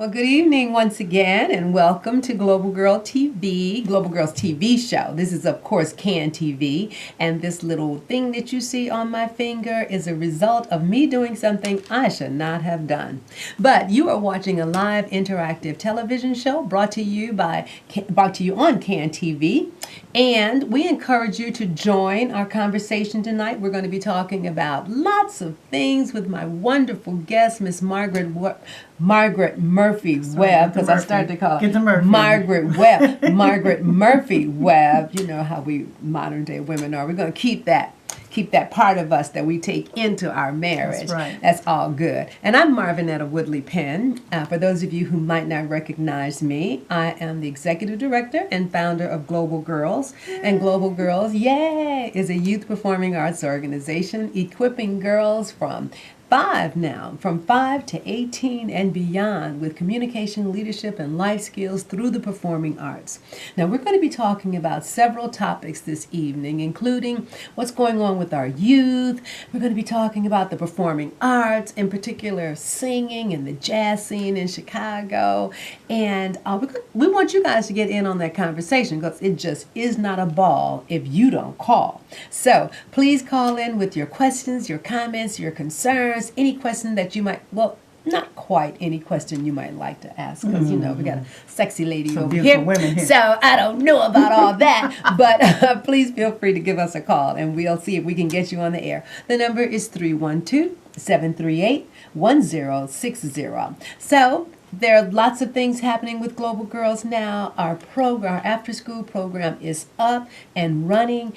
Well, good evening once again, and welcome to Global Girl TV, Global Girls TV show. This is, of course, Can TV, and this little thing that you see on my finger is a result of me doing something I should not have done. But you are watching a live interactive television show brought to you on Can TV, and we encourage you to join our conversation tonight. We're going to be talking about lots of things with my wonderful guest, Miss Margaret Murphy-Webb, because I started to call her Margaret Webb. Margaret Murphy-Webb. You know how we modern day women are. We're going to keep that part of us that we take into our marriage. That's right. That's all good. And I'm Marvinetta Woodley Penn. For those of you who might not recognize me, I am the executive director and founder of Global Girls. And Global Girls, yay, is a youth performing arts organization equipping girls from 5 to 18 and beyond with communication, leadership, and life skills through the performing arts. Now, we're going to be talking about several topics this evening, including what's going on with our youth. We're going to be talking about the performing arts, in particular singing and the jazz scene in Chicago. And we want you guys to get in on that conversation because it just is not a ball if you don't call. So please call in with your questions, your comments, your concerns, any question that you might, well, not quite any question you might like to ask, because, you know, we got a sexy lady over here. Women here. So I don't know about all that, but please feel free to give us a call, and we'll see if we can get you on the air. The number is 312-738-1060. So there are lots of things happening with Global Girls now. Our after-school program is up and running.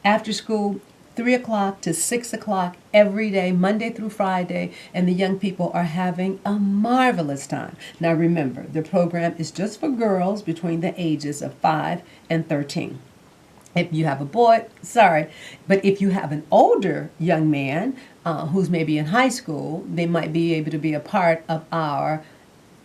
After school, 3 o'clock to 6 o'clock every day, Monday through Friday, and the young people are having a marvelous time. Now remember, the program is just for girls between the ages of 5 and 13. If you have a boy, sorry, but if you have an older young man who's maybe in high school, they might be able to be a part of our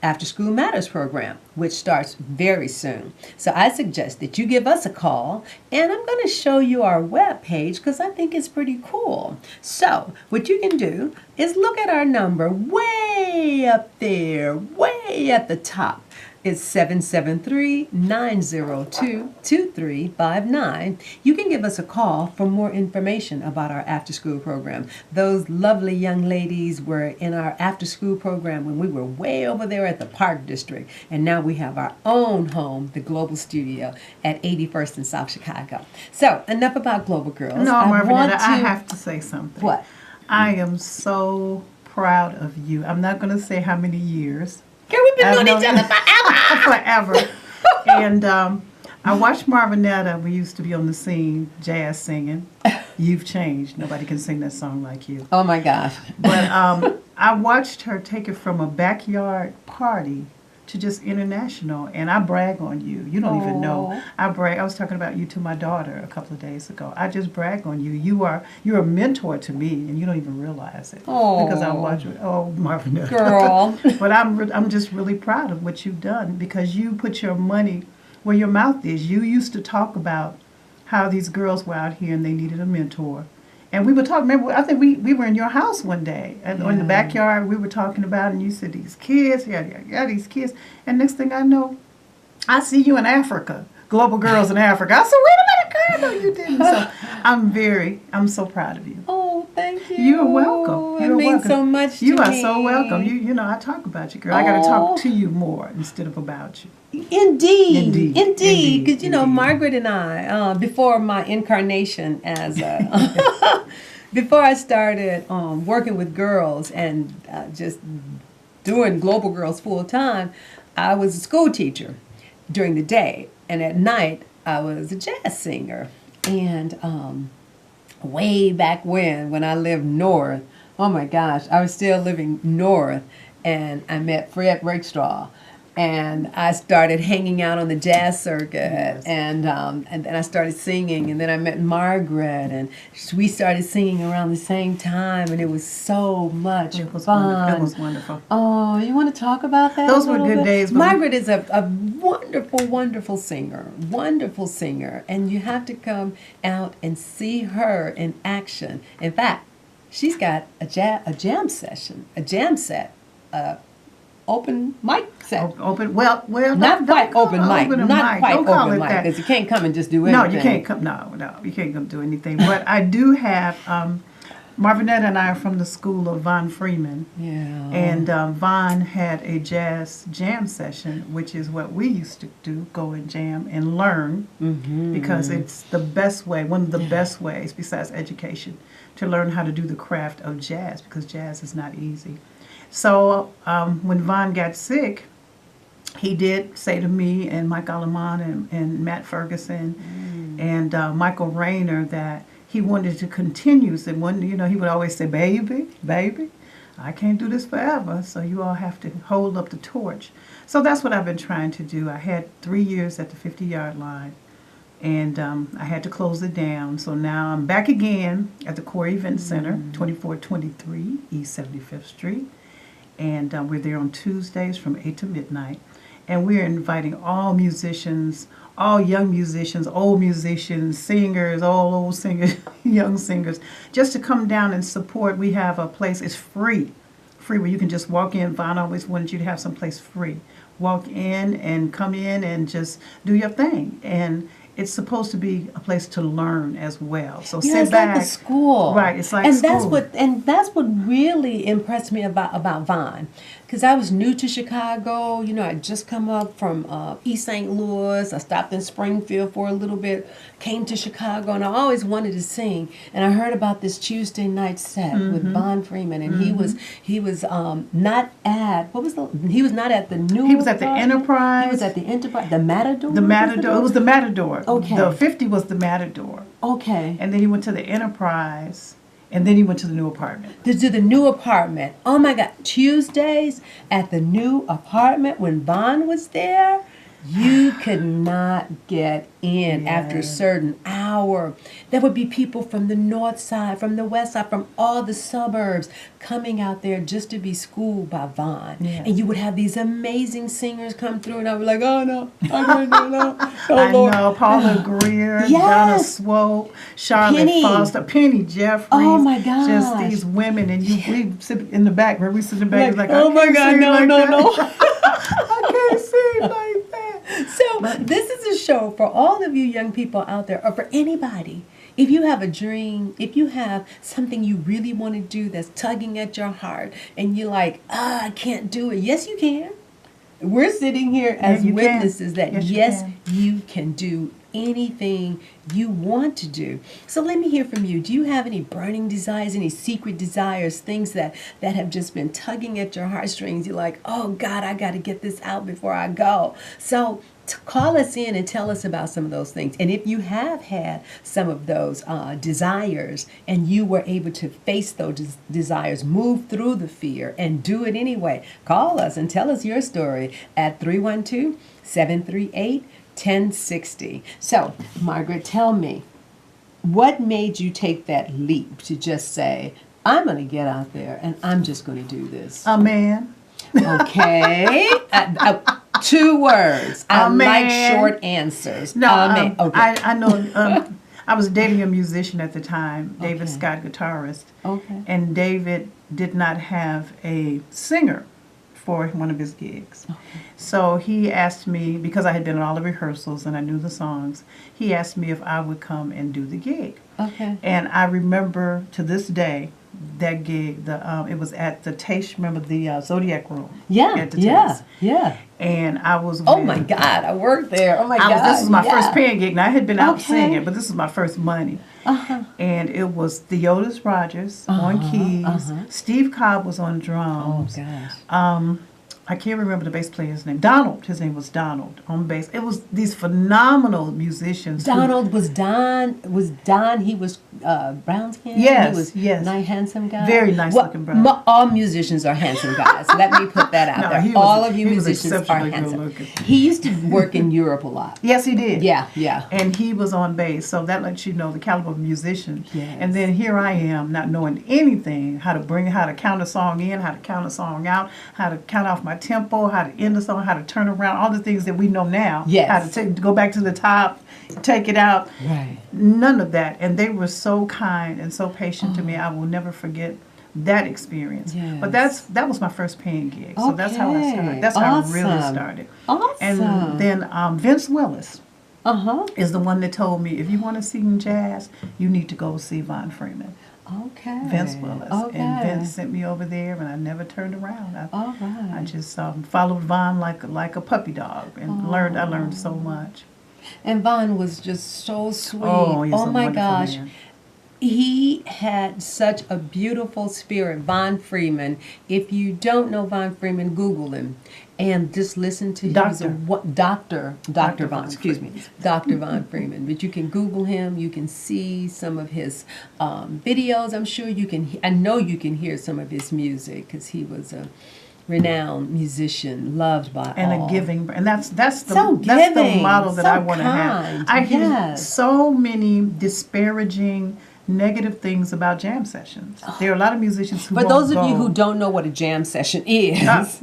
After School Matters program, which starts very soon. So I suggest that you give us a call, and I'm going to show you our web page because I think it's pretty cool. So what you can do is look at our number way up there, way at the top. It's 773-902-2359. You can give us a call for more information about our after-school program. Those lovely young ladies were in our after-school program when we were way over there at the Park District, and now we have our own home, the Global Studio, at 81st and South Chicago. So, enough about Global Girls. No, Marvinetta, I have to say something. What? I am so proud of you. I'm not going to say how many years. Girl, we've been knowing each other forever. Forever. And I watched Marvinetta. We used to be on the scene, jazz singing. You've changed. Nobody can sing that song like you. Oh, my gosh. But I watched her take it from a backyard party to just international, and I brag on you. You don't even know. I brag. I was talking about you to my daughter a couple of days ago. I just brag on you. You're a mentor to me, and you don't even realize it. Because I watch it. Oh, Marvin, girl. But I'm just really proud of what you've done, because you put your money where your mouth is. You used to talk about how these girls were out here and they needed a mentor. And we were talking, remember, I think we were in your house one day, and in the backyard we were talking about, and you said, these kids, yeah, these kids. And next thing I know, I see you in Africa, Global Girls in Africa. I said, wait a minute, girl, no, you didn't. So I'm so proud of you. Oh, thank you. You're welcome. It means so much to me. You are so welcome. You know, I talk about you, girl. I got to talk to you more instead of about you. Indeed. Because, you know, Margaret and I, before my incarnation as before I started working with girls and just doing Global Girls full time, I was a school teacher during the day. And at night, I was a jazz singer. And way back when I lived north, oh my gosh, I was still living north, and I met Fred Rakestraw. And I started hanging out on the jazz circuit, and then I started singing, and then I met Margaret, and we started singing around the same time, and it was so much fun. It was wonderful. Oh, you want to talk about that? Those were good days. Margaret is a wonderful, wonderful singer, and you have to come out and see her in action. In fact, she's got a jam set open mic set. Open. Well, Not don't quite call open it mic. Not quite Don't call open it mic, that. because you can't come and just do No, anything. you can't come. No, you can't come do anything. But I do have. Marvinette and I are from the school of Von Freeman. Yeah. And Von had a jazz jam session, which is what we used to do, go and jam and learn, because it's the best way, one of the best ways besides education, to learn how to do the craft of jazz, because jazz is not easy. So when Von got sick, he did say to me and Mike Alamon and Matt Ferguson and Michael Rayner that he wanted to continue. So he would always say, baby, I can't do this forever, so you all have to hold up the torch. So that's what I've been trying to do. I had 3 years at the 50-yard line, and I had to close it down. So now I'm back again at the Core Event Center, 2423 East 75th Street. And we're there on Tuesdays from 8 to midnight. And we're inviting all musicians, all young musicians, old musicians, singers, all old singers, young singers, just to come down and support. We have a place, it's free where you can just walk in. Vaughn always wanted you to have some place free. Walk in and come in and just do your thing. And it's supposed to be a place to learn as well. So sit it's back. like a school. Right, it's like and school. That's what really impressed me about Vaughn. Because I was new to Chicago. I'd just come up from East St. Louis. I stopped in Springfield for a little bit, came to Chicago, and I always wanted to sing. And I heard about this Tuesday night set with Von Freeman, and he was not at he was not at the new. He was at the Enterprise. He was at the Enterprise. The Matador. The Matador. It was the Matador. Okay. The 50 was the Matador. Okay. And then he went to the Enterprise. And then he went to the new apartment. To the new apartment. Oh my God. Tuesdays at the new apartment when Vaughn was there, you could not get in after a certain hour. There would be people from the north side, from the west side, from all the suburbs coming out there just to be schooled by Vaughn. Yes. And you would have these amazing singers come through, and I was like, oh no, I can't do no. Oh, I Lord. know, Paula Greer, Yes. Donna Swope, Charlotte Penny. Foster, Penny Jeffries. Oh, my gosh. Just these women, and we sit in the back, where we sit in the back, like, oh my God, no. I can't sing like that. So this is a show for all of you young people out there, or for anybody. If you have a dream, if you have something you really want to do that's tugging at your heart, and you're like, I can't do it. Yes, you can. We're sitting here as witnesses that yes, you can do anything you want to do. So let me hear from you. Do you have any burning desires, any secret desires, things that have just been tugging at your heartstrings? You're like, oh God, I got to get this out before I go. So call us in and tell us about some of those things. And if you have had some of those desires and you were able to face those desires, move through the fear and do it anyway, call us and tell us your story at 312-738-1060. So, Margaret, tell me, what made you take that leap to just say, I'm going to get out there and I'm just going to do this? A man. Okay. 2 words. I like short answers. No, okay. I know. I was dating a musician at the time, David Scott, guitarist. Okay. And David did not have a singer for one of his gigs. Okay. So he asked me, because I had been at all the rehearsals and I knew the songs, he asked me if I would come and do the gig. Okay. And I remember to this day that gig. It was at the Taste. Remember the Zodiac Room? Yeah. At the Yeah. Taste. Yeah. And I was. Oh my God! I worked there. Oh my God! This was my first paying gig. Now I had been out Okay. singing, but this was my first money. And it was Theodis Rogers on keys. Steve Cobb was on Oh drums. gosh. I can't remember the bass player's name. Donald. His name was Donald on bass. It was these phenomenal musicians. Donald was Don. He was brown skin. Yes, He was yes. nice, handsome guy. Very nice looking brown. All musicians are handsome guys. Let me put that out No, there. he was- All of you he was musicians are exceptionally good handsome. looking. He used to work in Europe a lot. Yes, he did. Yeah. Yeah. And he was on bass, so that lets you know the caliber of musician. Yes. And then here I am, not knowing anything, how to count a song in, how to count a song out, how to count off my tempo, how to end the song, how to turn around, all the things that we know now. Yes. How to go back to the top, take it out. Right. None of that. And they were so kind and so patient to me. I will never forget that experience. Yes. But that was my first paying gig. So that's how I started. Okay. That's how I really Awesome. started. Awesome. And then Vince Willis Uh-huh. is the one that told me, if you want to sing jazz, you need to go see Von Freeman. Okay. Vince Willis. Okay. And Vince sent me over there, and I never turned around. All right. I just followed Von like a puppy dog, and I learned so much. And Vaughn was just so sweet. Oh, he's a my wonderful gosh. man. He had such a beautiful spirit, Von Freeman. If you don't know Von Freeman, Google him and just listen to him. Dr. Von, excuse me, Dr. Von Freeman. But you can Google him. You can see some of his videos. I'm sure you can. I know you can hear some of his music because he was a renowned musician, loved by and all. a giving, and that's the giving, model that so I want to have. kind, I hear yes. so many disparaging, negative things about jam sessions. There are a lot of musicians who For won't those of go. you who don't know what a jam session is,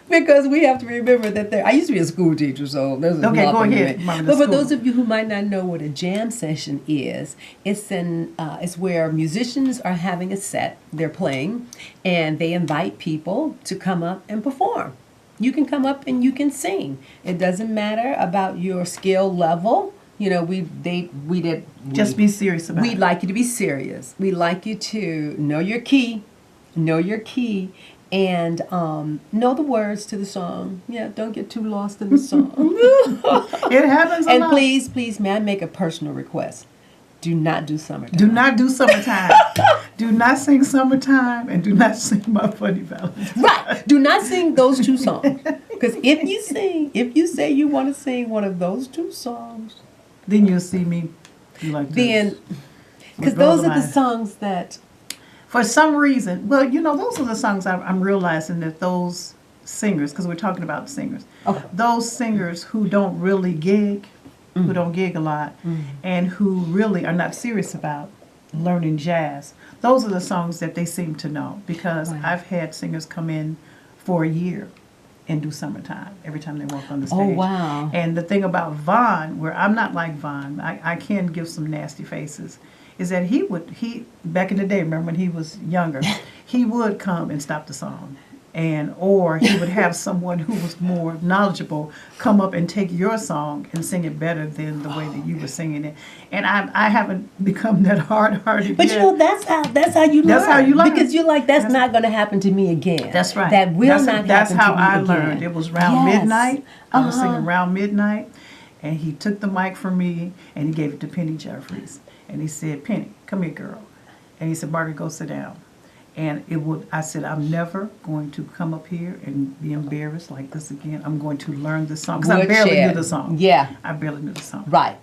because we have to remember that I used to be a school teacher, so there's Okay, go nothing ahead, to me. Mama, the But for school. those of you who might not know what a jam session is, it's where musicians are having a set, they're playing, and they invite people to come up and perform. You can come up and you can sing. It doesn't matter about your skill level. You know, Just be serious about We'd it. like you to be serious. We'd like you to know your key, and know the words to the song. Yeah, don't get too lost in the song. It happens a And lot. please, may I make a personal request? Do not do summertime. Do not do summertime. Do not sing summertime, and do not sing My Funny Valentine. Right. Do not sing those two songs. Because if you say you want to sing one of those two songs, Then you'll see me do like this. then, because With both those of are the mine. songs that, For some reason, well, those are the songs I'm realizing that those singers, because we're talking about singers, Okay. those singers who don't really gig, who don't gig a lot, and who really are not serious about learning jazz, those are the songs that they seem to know, because Right. I've had singers come in for a year and do summertime every time they walk on the stage. oh wow. And the thing about Vaughn, where I'm not like Vaughn, I can give some nasty faces, is that he back in the day, remember when he was younger, he would come and stop the song. Or he would have someone who was more knowledgeable come up and take your song and sing it better than the way that you were singing it. And I haven't become that hard-hearted But yet. you know, that's how you learn. That's how you learn. Because you're like, that's not going to happen to me again. That's right. That will not That's happen how to me I again. learned. It was around Yes. midnight. I was Uh-huh. singing around midnight, and he took the mic from me and he gave it to Penny Jeffries, and he said, "Penny, come here, girl," and he said, "Margaret, go sit down." And I said, "I'm never going to come up here and be embarrassed like this again. I'm going to learn the song." Because I barely Woodshed. knew the song. Yeah. I barely knew the song. Right.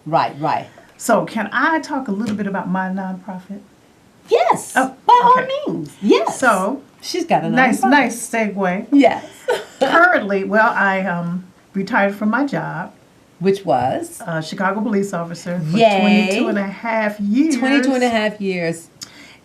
So can I talk a little bit about my nonprofit? Yes. Oh, by all okay. means. Yes. So, she's got a nice nonprofit. segue. Yes. Currently, well, I retired from my job. Which was Chicago police officer for Yay. 22 and a half years. 22 and a half years.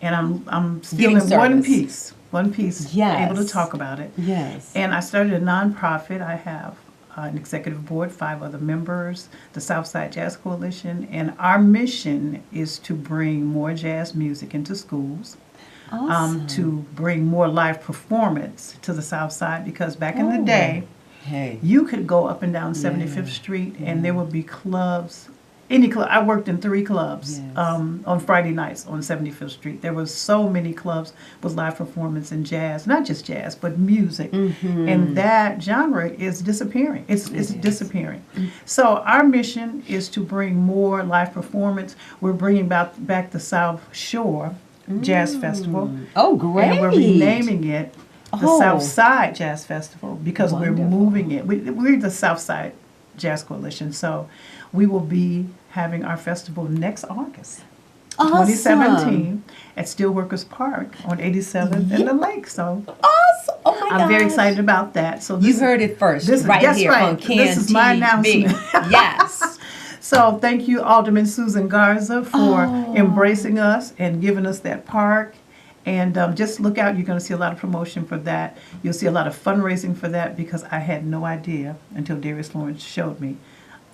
And I'm still Giving in one service. piece, Yes. able to talk about it. Yes. And I started a nonprofit. I have an executive board, 5 other members, the Southside Jazz Coalition, and our mission is to bring more jazz music into schools. Awesome. To bring more live performance to the South Side, because back in the Oh. day, Hey. you could go up and down 75th Street and there would be clubs. Any club. I worked in 3 clubs Yes. on Friday nights on 75th Street. There were so many clubs with live performance and jazz, not just jazz, but music. And that genre is disappearing. It's disappearing. So our mission is to bring more live performance. We're bringing back the South Shore Jazz Festival. Oh, great. And we're renaming it the Oh. South Side Jazz Festival because Wonderful. we're moving it. We're the South Side Jazz Coalition, so we will be having our festival next August, Awesome. 2017, at Steelworkers Park on 87th and the Lake. So Awesome. Oh my God. I'm very excited about that. So You this, heard it first, this is- right that's here right. on Can This is my TV. announcement. Yes. So thank you, Alderman Susan Garza, for embracing us and giving us that park. And just look out, you're going to see a lot of promotion for that. You'll see a lot of fundraising for that because I had no idea until Darius Lawrence showed me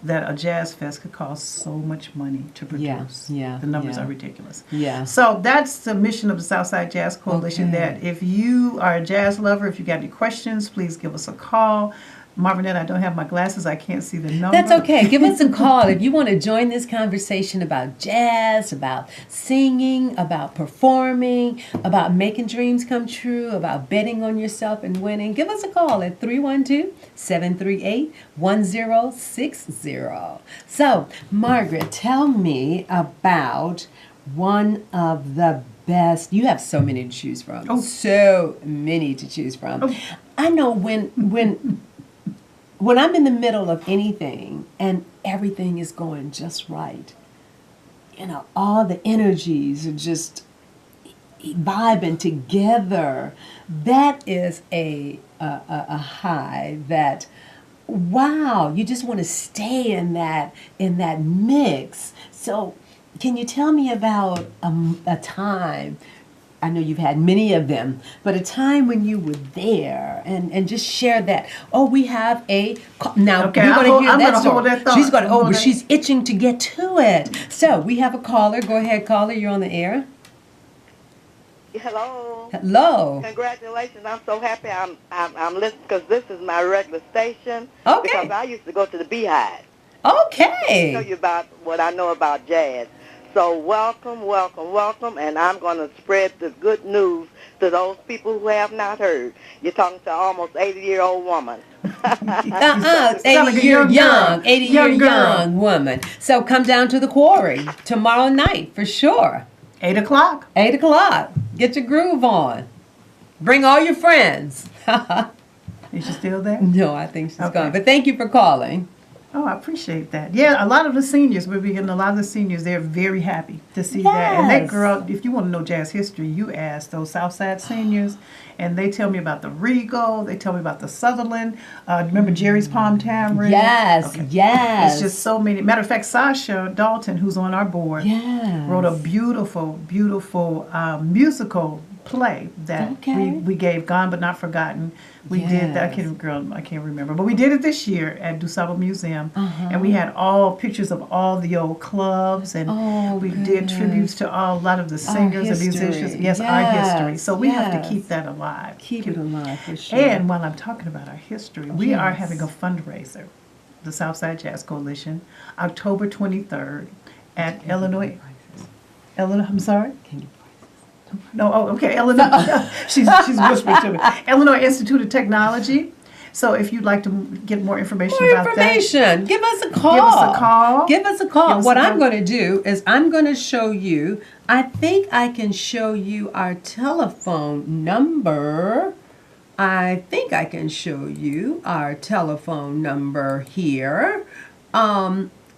that a jazz fest could cost so much money to produce. Yeah, The numbers yeah. are ridiculous. Yeah. So that's the mission of the Southside Jazz Coalition, Okay. that if you are a jazz lover, if you got any questions, please give us a call. Marvinette, I don't have my glasses. I can't see the number. That's okay. Give us a call if you want to join this conversation about jazz, about singing, about performing, about making dreams come true, about betting on yourself and winning. Give us a call at 312-738-1060. So, Margaret, tell me about one of the best. You have so many to choose from. Oh. So many to choose from. Oh. I know when I'm in the middle of anything and everything is going just right, all the energies are just vibing together. That is a high that, wow, you just want to stay in that mix. So, can you tell me about a time? I know you've had many of them, but a time when you were there and just share that. Oh, we have now Okay, we're going to hear I'm that gonna story. hold that thought. She's going to, Hold but that. she's itching to get to it. So we have a caller. Go ahead, caller. You're on the air. Hello. Hello. Congratulations. I'm so happy I'm listening because this is my regular station. Okay. Because I used to go to the Beehive. Okay. Tell you about what I know about jazz. So welcome, welcome, welcome, and I'm going to spread the good news to those people who have not heard. You're talking to an almost 80-year-old woman. 80-year young, 80-year young woman. So come down to the quarry tomorrow night for sure. 8 o'clock. 8 o'clock. Get your groove on. Bring all your friends. Is she still there? No, I think she's Okay. gone. But thank you for calling. Oh, I appreciate that. Yeah, a lot of the seniors, we'll be getting a lot of the seniors, they're very happy to see that. And that Yes. girl, if you want to know jazz history, you ask those Southside seniors, and they tell me about the Regal, they tell me about the Sutherland. Remember Jerry's Palm Tambourine? Yes, Okay. yes. It's just so many. Matter of fact, Sasha Dalton, who's on our board, Yes. wrote a beautiful, beautiful musical play that Okay. we gave, Gone But Not Forgotten. We did that. I can't remember, but we did it this year at DuSable Museum, and we had all pictures of all the old clubs, and Oh, we did goodness. tributes to a lot of the singers and history. musicians. Yes, our history. Yes, So we have to yes. keep that alive. Keep it alive for sure. And while I'm talking about our history, we are Yes. having a fundraiser, the Southside Jazz Coalition, October 23rd at Illinois. I'm sorry? Can you No, oh, okay, Illinois. she's whispering to me. Illinois Institute of Technology. So if you'd like to get more information more about information? Give us a call. Give us a call. Give us a call. Give us What a I'm call. going to do is I'm going to show you. I think I can show you our telephone number. I think I can show you our telephone number here.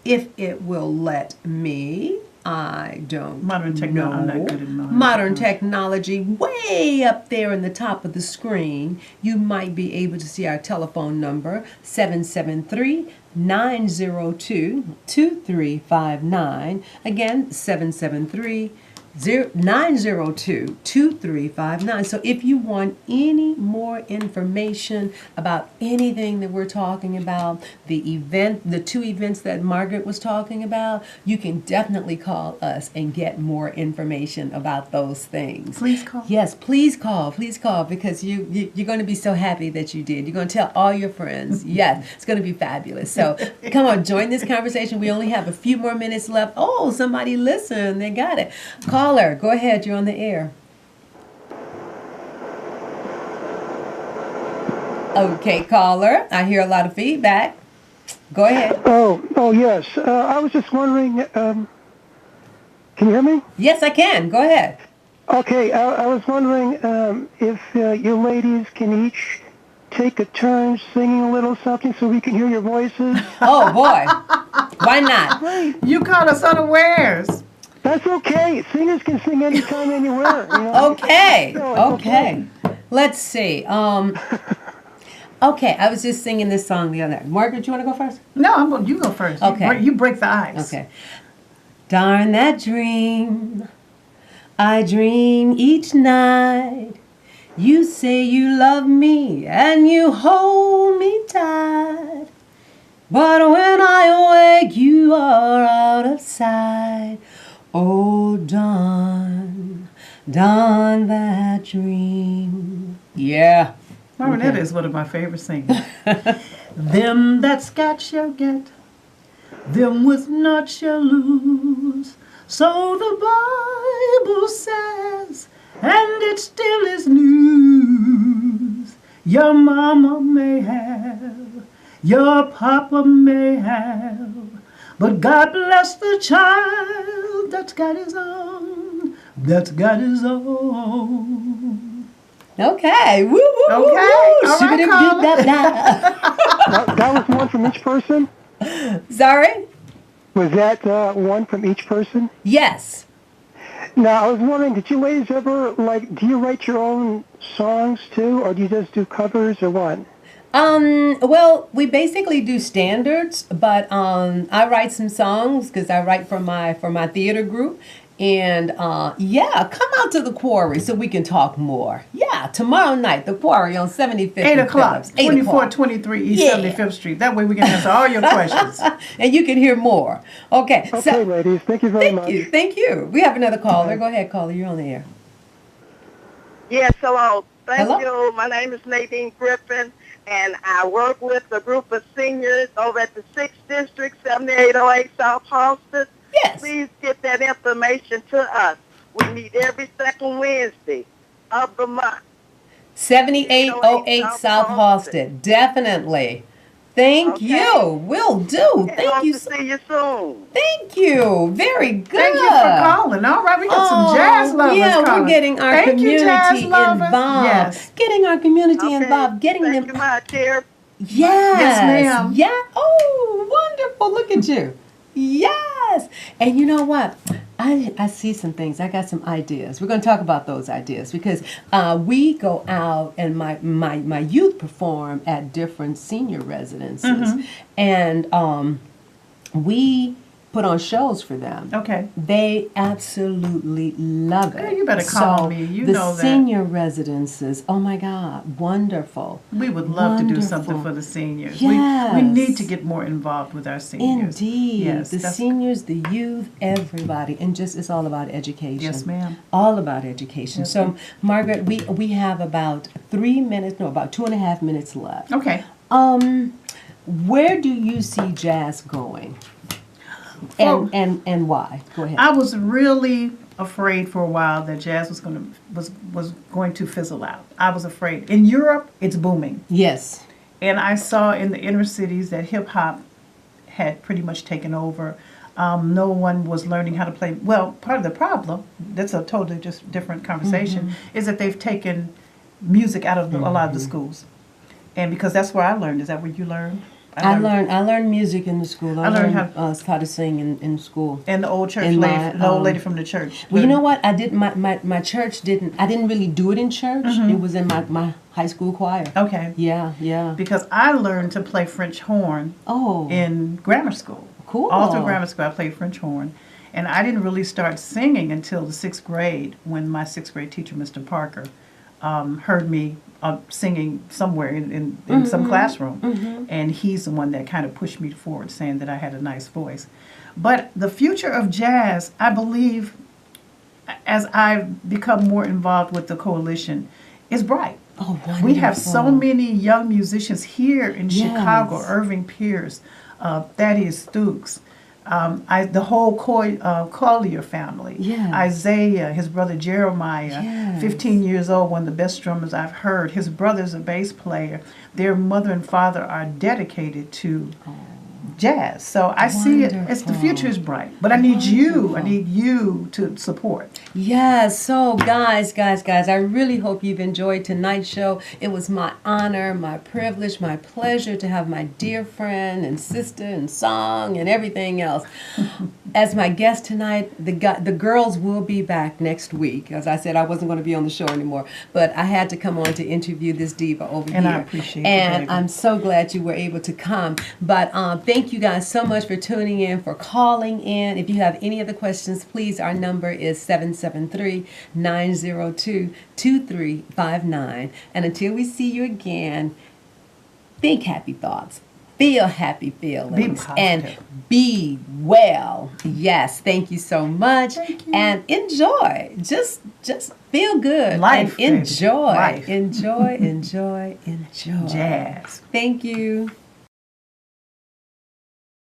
If it will let me. I don't Modern technology. I'm not good at modern technology way up there in the top of the screen. You might be able to see our telephone number, 773-902-2359. Again, 773-902-2359. So if you want any more information about anything that we're talking about, the two events that Margaret was talking about, you can definitely call us and get more information about those things. Please call. Yes, please call, because you're going to be so happy that you did. You're going to tell all your friends. Yes, it's going to be fabulous. So come on, join this conversation. We only have a few more minutes left. Oh, somebody listened. They got it. Caller, go ahead. You're on the air. Okay, caller. I hear a lot of feedback. Go ahead. Oh, yes. I was just wondering, can you hear me? Yes, I can. Go ahead. Okay, I was wondering if you ladies can each take a turn singing a little something so we can hear your voices. Oh, boy. Why not? You caught us unawares. That's okay. Singers can sing anytime, anywhere. You know? Okay. No, it's Okay. Let's see. Okay, I was just singing this song the other night. Margaret, you want to go first? No, you go first. Okay. You break the ice. Okay. Darn that dream I dream each night. You say you love me and you hold me tight. But when I awake, you are out of sight. Oh, dawn, dawn that dream. Yeah. Marvin, that is one of my favorite singers. Them that's got shall get, them with not shall lose. So the Bible says, and it still is news. Your mama may have, your papa may have, but God bless the child that's got his own, that's got his own. Okay. Woo, woo, Okay. woo, woo. All right, Shoo-ba-doo-doo-da-da. That was one from each person? Sorry? Was that one from each person? Yes. Now, I was wondering, did you ladies ever, do you write your own songs too, or do you just do covers, or what? Well, we basically do standards, but I write some songs because I write for my theater group. And yeah, come out to the Quarry so we can talk more. Yeah, tomorrow night, the Quarry on 75th 8 and o'clock, Phillips. 8 o'clock. 2423 East Yeah. 75th Street. That way we can answer all your questions. And you can hear more. Okay. Okay, So, ladies, thank you very much. thank you. Thank you. We have another caller. Go ahead, caller. You're on the air. Yes, hello. Thank Hello? you. My name is Nadine Griffin, and I work with a group of seniors over at the 6th District, 7808 South Halsted. Yes. Please get that information to us. We meet every second Wednesday of the month. 7808 South Halsted. Definitely. Thank Okay. you. Will do. And Thank hope you. to see you soon. Thank you. Very good. Thank you for calling. All right, we got some jazz lovers yeah, calling. we're getting our Thank you, jazz community lovers. involved. Yes. Getting our community Okay. involved. Getting Thank them. you much, dear. Yes. Yes, ma'am. Yeah. Oh, wonderful. Look at you. Yes. And you know what? I see some things. I got some ideas. We're going to talk about those ideas because we go out and my youth perform at different senior residences. And we put on shows for them. Okay. They absolutely love it. Girl, you better call So me. You the know that. senior residences, oh my God, wonderful. We would love to do something Wonderful. for the seniors. Yes. We need to get more involved with our seniors. Indeed. Yes, The that's- seniors, the youth, everybody. And just it's all about education. Yes, ma'am. All about education. Yes, So ma'am. Margaret, we have about 3 minutes, no, about 2.5 minutes left. Okay. Where do you see jazz going? Oh. And why? Go ahead. I was really afraid for a while that jazz was going to fizzle out. I was afraid. In Europe, it's booming. Yes. And I saw in the inner cities that hip hop had pretty much taken over. No one was learning how to play. Well, part of the problem, that's a totally just different conversation, is that they've taken music out of a lot of the schools. And because that's where I learned. Is that where you learned? I learned music in the school. I learned learned how to sing in school. And the old church in lady, my, the old lady from the church. Well, you know what? I did my church I didn't really do it in church. It was in my high school choir. Okay. Yeah. Because I learned to play French horn Oh. in grammar school. Cool. All through grammar school, I played French horn. And I didn't really start singing until the 6th grade when my 6th grade teacher, Mr. Parker, heard me singing somewhere in some classroom. And he's the one that kind of pushed me forward, saying that I had a nice voice. But the future of jazz, I believe, as I've become more involved with the coalition, is bright. Oh, We have so wonderful. many young musicians here in Chicago, Yes. Irving Pierce, Thaddeus Stooks, the whole Collier family, Yes. Isaiah, his brother Jeremiah, Yes. 15 years old, one of the best drummers I've heard. His brother's a bass player. Their mother and father are dedicated to jazz. So I see it as the Wonderful. future is bright. But I need you. I Wonderful. need you to support. Yes, so guys, I really hope you've enjoyed tonight's show. It was my honor, my privilege, my pleasure to have my dear friend and sister and song and everything else as my guest tonight. The girls will be back next week. As I said, I wasn't going to be on the show anymore, but I had to come on to interview this diva over And here. I appreciate you, And baby. I'm so glad you were able to come. But thank you guys so much for tuning in, for calling in. If you have any other questions, please, our number is 773-902-2359. And until we see you again, think happy thoughts. feel happy feelings. Be positive. And be well. Yes, thank you so much. Thank you. And enjoy. Just feel good. Life, and baby. enjoy. Life. Enjoy, enjoy, enjoy. Jazz. Thank you.